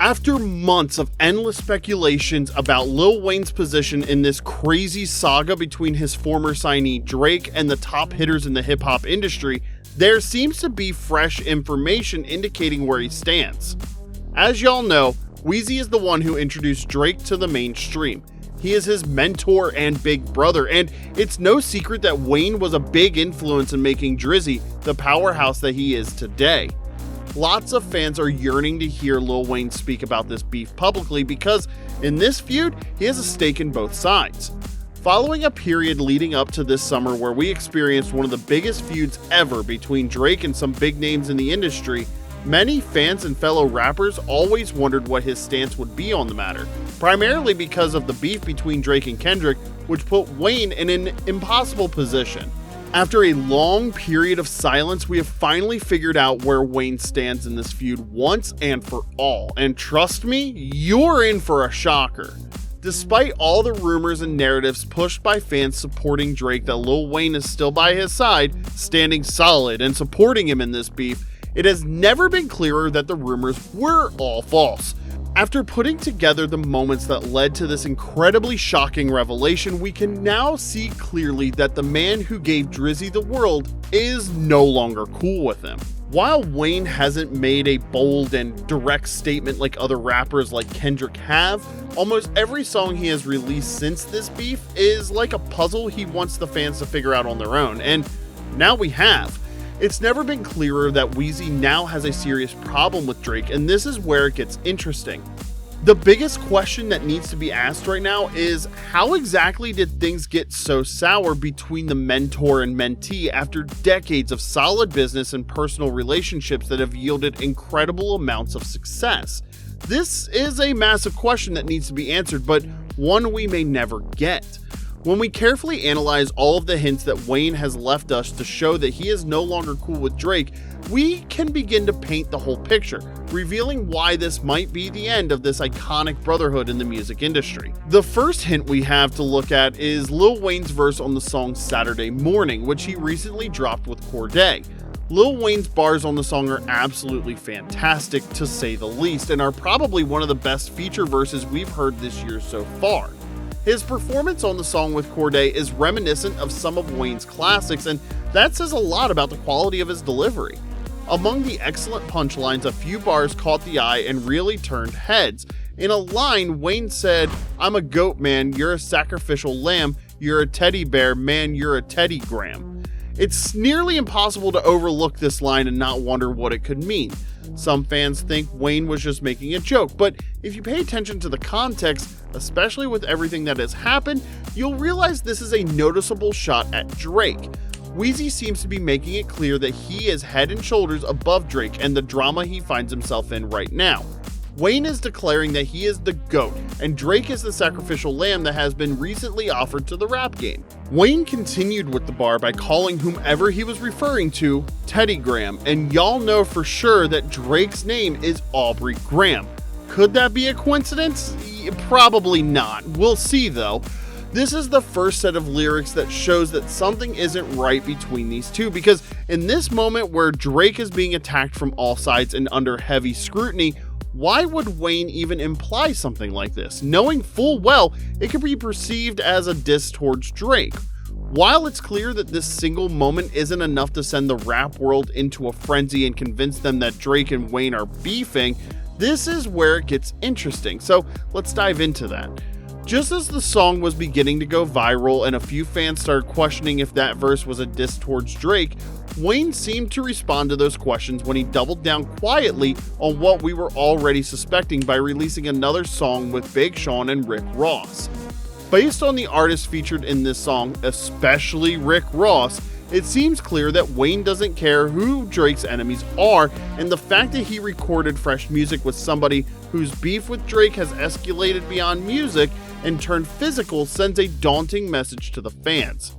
After months of endless speculations about Lil Wayne's position in this crazy saga between his former signee Drake and the top hitters in the hip-hop industry, there seems to be fresh information indicating where he stands. As y'all know, Weezy is the one who introduced Drake to the mainstream. He is his mentor and big brother, and it's no secret that Wayne was a big influence in making Drizzy the powerhouse that he is today. Lots of fans are yearning to hear Lil Wayne speak about this beef publicly because in this feud, he has a stake in both sides. Following a period leading up to this summer where we experienced one of the biggest feuds ever between Drake and some big names in the industry, many fans and fellow rappers always wondered what his stance would be on the matter, primarily because of the beef between Drake and Kendrick, which put Wayne in an impossible position. After a long period of silence, we have finally figured out where Wayne stands in this feud once and for all, and trust me, you're in for a shocker. Despite all the rumors and narratives pushed by fans supporting Drake that Lil Wayne is still by his side, standing solid and supporting him in this beef, it has never been clearer that the rumors were all false. After putting together the moments that led to this incredibly shocking revelation, we can now see clearly that the man who gave Drizzy the world is no longer cool with him. While Wayne hasn't made a bold and direct statement like other rappers like Kendrick have, almost every song he has released since this beef is like a puzzle he wants the fans to figure out on their own, and now we have. It's never been clearer that Weezy now has a serious problem with Drake, and this is where it gets interesting. The biggest question that needs to be asked right now is how exactly did things get so sour between the mentor and mentee after decades of solid business and personal relationships that have yielded incredible amounts of success? This is a massive question that needs to be answered, but one we may never get. When we carefully analyze all of the hints that Wayne has left us to show that he is no longer cool with Drake, we can begin to paint the whole picture, revealing why this might be the end of this iconic brotherhood in the music industry. The first hint we have to look at is Lil Wayne's verse on the song Saturday Morning, which he recently dropped with Cordae. Lil Wayne's bars on the song are absolutely fantastic, to say the least, and are probably one of the best feature verses we've heard this year so far. His performance on the song with Cordae is reminiscent of some of Wayne's classics, and that says a lot about the quality of his delivery. Among the excellent punchlines, a few bars caught the eye and really turned heads. In a line, Wayne said, "I'm a goat, man, you're a sacrificial lamb, you're a teddy bear, man, you're a teddy gram." It's nearly impossible to overlook this line and not wonder what it could mean. Some fans think Wayne was just making a joke, but if you pay attention to the context, especially with everything that has happened, you'll realize this is a noticeable shot at Drake. Weezy seems to be making it clear that he is head and shoulders above Drake and the drama he finds himself in right now. Wayne is declaring that he is the GOAT, and Drake is the sacrificial lamb that has been recently offered to the rap game. Wayne continued with the bar by calling whomever he was referring to Teddy Graham, and y'all know for sure that Drake's name is Aubrey Graham. Could that be a coincidence? Probably not. We'll see though. This is the first set of lyrics that shows that something isn't right between these two, because in this moment where Drake is being attacked from all sides and under heavy scrutiny, why would Wayne even imply something like this, knowing full well it could be perceived as a diss towards Drake? While it's clear that this single moment isn't enough to send the rap world into a frenzy and convince them that Drake and Wayne are beefing, this is where it gets interesting, so let's dive into that. Just as the song was beginning to go viral and a few fans started questioning if that verse was a diss towards Drake, Wayne seemed to respond to those questions when he doubled down quietly on what we were already suspecting by releasing another song with Big Sean and Rick Ross. Based on the artists featured in this song, especially Rick Ross, it seems clear that Wayne doesn't care who Drake's enemies are, and the fact that he recorded fresh music with somebody whose beef with Drake has escalated beyond music and turned physical sends a daunting message to the fans.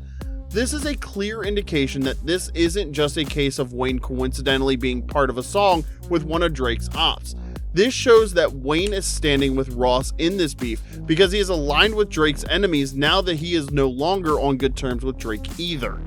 This is a clear indication that this isn't just a case of Wayne coincidentally being part of a song with one of Drake's ops. This shows that Wayne is standing with Ross in this beef because he is aligned with Drake's enemies now that he is no longer on good terms with Drake either.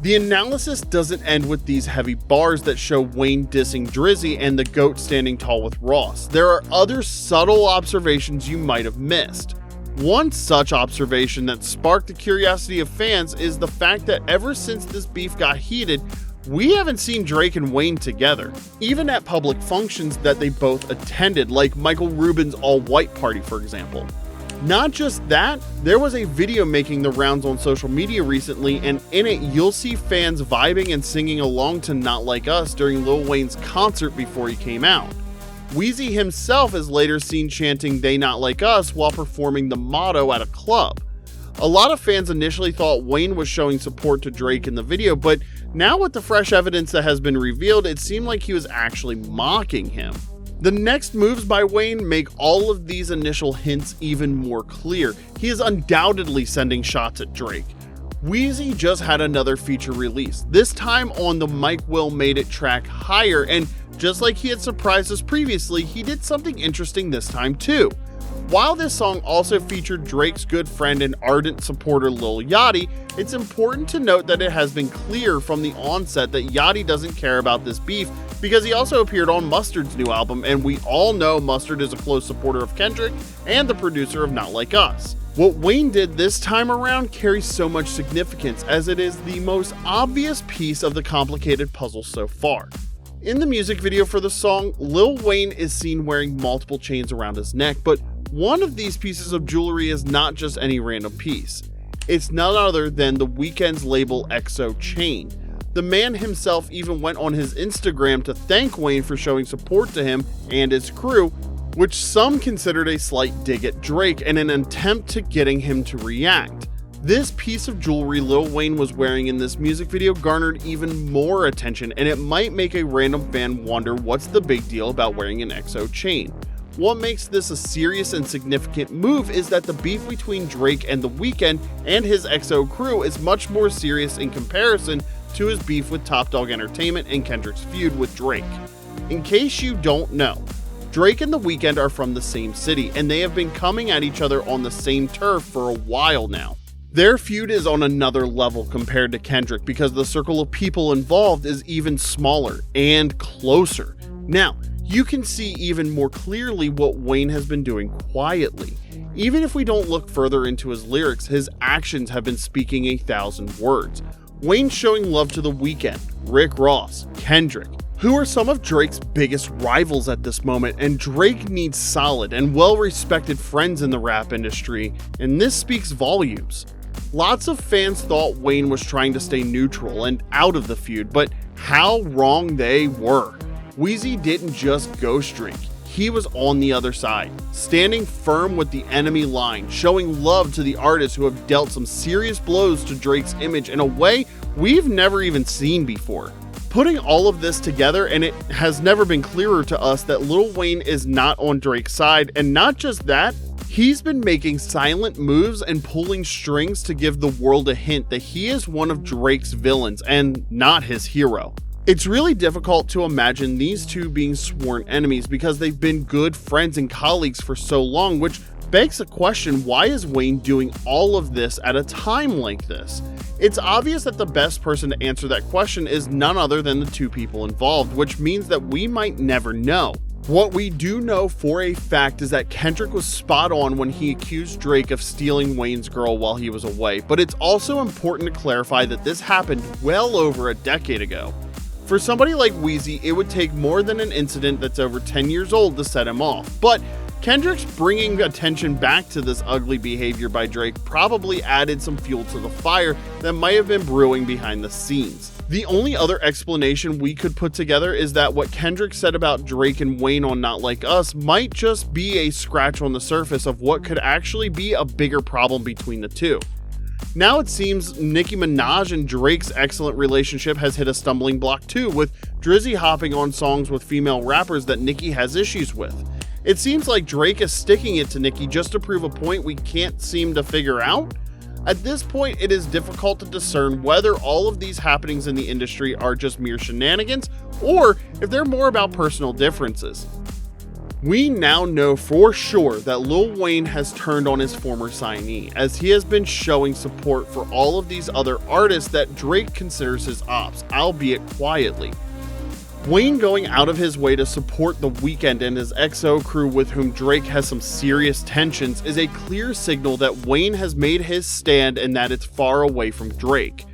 The analysis doesn't end with these heavy bars that show Wayne dissing Drizzy and the GOAT standing tall with Ross. There are other subtle observations you might have missed. One such observation that sparked the curiosity of fans is the fact that ever since this beef got heated, we haven't seen Drake and Wayne together, even at public functions that they both attended, like Michael Rubin's all-white party, for example. Not just that, there was a video making the rounds on social media recently, and in it you'll see fans vibing and singing along to Not Like Us during Lil Wayne's concert before he came out. Weezy himself is later seen chanting "They Not Like Us" while performing the motto at a club. A lot of fans initially thought Wayne was showing support to Drake in the video, but now with the fresh evidence that has been revealed, it seemed like he was actually mocking him. The next moves by Wayne make all of these initial hints even more clear. He is undoubtedly sending shots at Drake. Weezy just had another feature release, this time on the Mike Will Made It track Higher, and just like he had surprised us previously, he did something interesting this time too. While this song also featured Drake's good friend and ardent supporter Lil Yachty, it's important to note that it has been clear from the onset that Yachty doesn't care about this beef because he also appeared on Mustard's new album, and we all know Mustard is a close supporter of Kendrick and the producer of Not Like Us. What Wayne did this time around carries so much significance as it is the most obvious piece of the complicated puzzle so far. In the music video for the song, Lil Wayne is seen wearing multiple chains around his neck, but one of these pieces of jewelry is not just any random piece. It's none other than the Weeknd's label XO chain. The man himself even went on his Instagram to thank Wayne for showing support to him and his crew, which some considered a slight dig at Drake and an attempt to getting him to react. This piece of jewelry Lil Wayne was wearing in this music video garnered even more attention, and it might make a random fan wonder what's the big deal about wearing an XO chain. What makes this a serious and significant move is that the beef between Drake and The Weeknd and his XO crew is much more serious in comparison to his beef with Top Dawg Entertainment and Kendrick's feud with Drake. In case you don't know, Drake and The Weeknd are from the same city, and they have been coming at each other on the same turf for a while now. Their feud is on another level compared to Kendrick because the circle of people involved is even smaller and closer. Now, you can see even more clearly what Wayne has been doing quietly. Even if we don't look further into his lyrics, his actions have been speaking 1,000 words. Wayne's showing love to The Weeknd, Rick Ross, Kendrick, who are some of Drake's biggest rivals at this moment, and Drake needs solid and well-respected friends in the rap industry, and this speaks volumes. Lots of fans thought Wayne was trying to stay neutral and out of the feud, but how wrong they were. Weezy didn't just ghost Drake, he was on the other side, standing firm with the enemy line, showing love to the artists who have dealt some serious blows to Drake's image in a way we've never even seen before. Putting all of this together, and it has never been clearer to us that Lil Wayne is not on Drake's side, and not just that, he's been making silent moves and pulling strings to give the world a hint that he is one of Drake's villains and not his hero. It's really difficult to imagine these two being sworn enemies because they've been good friends and colleagues for so long, which begs the question, why is Wayne doing all of this at a time like this? It's obvious that the best person to answer that question is none other than the two people involved, which means that we might never know. What we do know for a fact is that Kendrick was spot on when he accused Drake of stealing Wayne's girl while he was away, but it's also important to clarify that this happened well over a decade ago. For somebody like Weezy, it would take more than an incident that's over 10 years old to set him off, but Kendrick's bringing attention back to this ugly behavior by Drake probably added some fuel to the fire that might have been brewing behind the scenes. The only other explanation we could put together is that what Kendrick said about Drake and Wayne on Not Like Us might just be a scratch on the surface of what could actually be a bigger problem between the two. Now it seems Nicki Minaj and Drake's excellent relationship has hit a stumbling block too, with Drizzy hopping on songs with female rappers that Nicki has issues with. It seems like Drake is sticking it to Nicki just to prove a point we can't seem to figure out. At this point, it is difficult to discern whether all of these happenings in the industry are just mere shenanigans, or if they're more about personal differences. We now know for sure that Lil Wayne has turned on his former signee, as he has been showing support for all of these other artists that Drake considers his ops, albeit quietly. Wayne going out of his way to support The Weeknd and his XO crew, with whom Drake has some serious tensions, is a clear signal that Wayne has made his stand and that it's far away from Drake.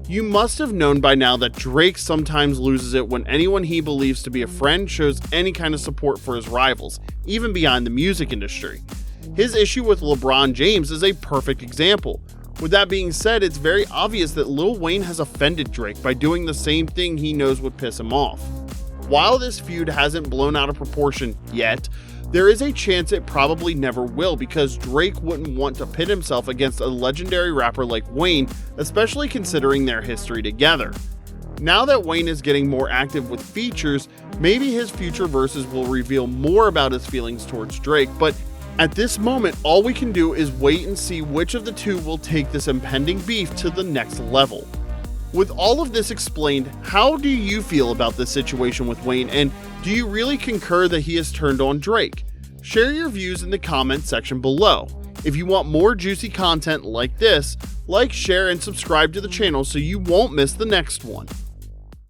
You must have known by now that Drake sometimes loses it when anyone he believes to be a friend shows any kind of support for his rivals, even beyond the music industry. His issue with LeBron James is a perfect example. With that being said, it's very obvious that Lil Wayne has offended Drake by doing the same thing he knows would piss him off. While this feud hasn't blown out of proportion yet, there is a chance it probably never will, because Drake wouldn't want to pit himself against a legendary rapper like Wayne, especially considering their history together. Now that Wayne is getting more active with features, maybe his future verses will reveal more about his feelings towards Drake, but at this moment, all we can do is wait and see which of the two will take this impending beef to the next level. With all of this explained, how do you feel about this situation with Wayne, and do you really concur that he has turned on Drake? Share your views in the comments section below. If you want more juicy content like this, like, share, and subscribe to the channel so you won't miss the next one.